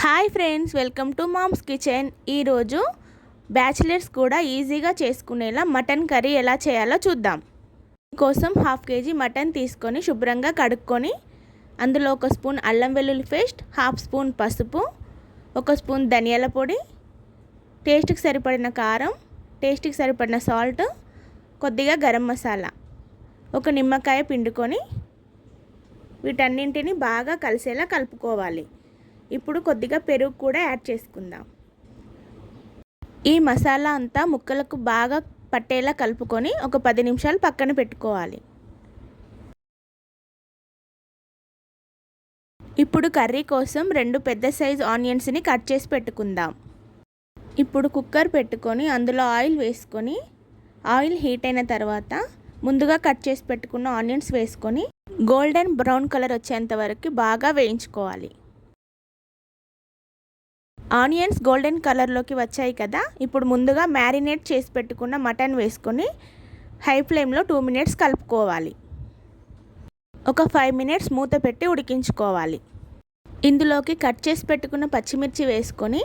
Hi friends, welcome to mom's kitchen. ఈరోజు bachelors కూడా ఈజీగా చేసుకునేలా మటన్ కర్రీ ఎలా చేయాలో చూద్దాం. దీనికోసం 1/2 kg మటన్ తీసుకొని శుభ్రంగా కడుక్కొని అందులో 1 స్పూన్ అల్లం వెల్లుల్లి పేస్ట్, 1/2 స్పూన్ పసుపు, 1 స్పూన్ ధనియాల పొడి, టేస్ట్కి సరిపడిన కారం, టేస్ట్కి సరిపడిన సాల్ట్, కొద్దిగా గరం మసాలా, 1 నిమ్మకాయ పిండుకొని వీటన్నింటిని బాగా కలిసేలా కలుపుకోవాలి. ఇప్పుడు కొద్దిగా పెరుగు కూడా యాడ్ చేసుకుందాం. ఈ మసాలా అంతా ముక్కలకు బాగా పట్టేలా కలుపుకొని ఒక 10 నిమిషాలు పక్కన పెట్టుకోవాలి. ఇప్పుడు కర్రీ కోసం 2 పెద్ద సైజు ఆనియన్స్ని కట్ చేసి పెట్టుకుందాం. ఇప్పుడు కుక్కర్ పెట్టుకొని అందులో ఆయిల్ వేసుకొని ఆయిల్ హీట్ అయిన తర్వాత ముందుగా కట్ చేసి పెట్టుకున్న ఆనియన్స్ వేసుకొని గోల్డెన్ బ్రౌన్ కలర్ వచ్చేంత వరకు బాగా వేయించుకోవాలి. ఆనియన్స్ గోల్డెన్ కలర్లోకి వచ్చాయి కదా, ఇప్పుడు ముందుగా మ్యారినేట్ చేసి పెట్టుకున్న మటన్ వేసుకొని హై ఫ్లేమ్లో 2 మినిట్స్ కలుపుకోవాలి. ఒక 5 మినిట్స్ మూత పెట్టి ఉడికించుకోవాలి. ఇందులోకి కట్ చేసి పెట్టుకున్న పచ్చిమిర్చి వేసుకొని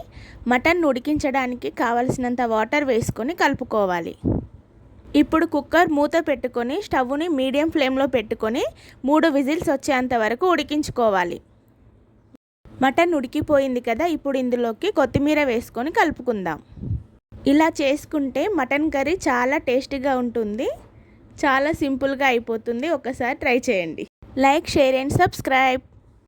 మటన్ ఉడికించడానికి కావలసినంత వాటర్ వేసుకొని కలుపుకోవాలి. ఇప్పుడు కుక్కర్ మూత పెట్టుకొని స్టవ్ని మీడియం ఫ్లేమ్లో పెట్టుకొని 3 విజిల్స్ వచ్చేంత వరకు ఉడికించుకోవాలి. మటన్ ఉడికిపోయింది కదా, ఇప్పుడు ఇందులోకి కొత్తిమీర వేసుకొని కలుపుకుందాం. ఇలా చేసుకుంటే మటన్ కర్రీ చాలా టేస్టీగా ఉంటుంది. చాలా సింపుల్గా అయిపోతుంది. ఒకసారి ట్రై చేయండి. Like, share and subscribe.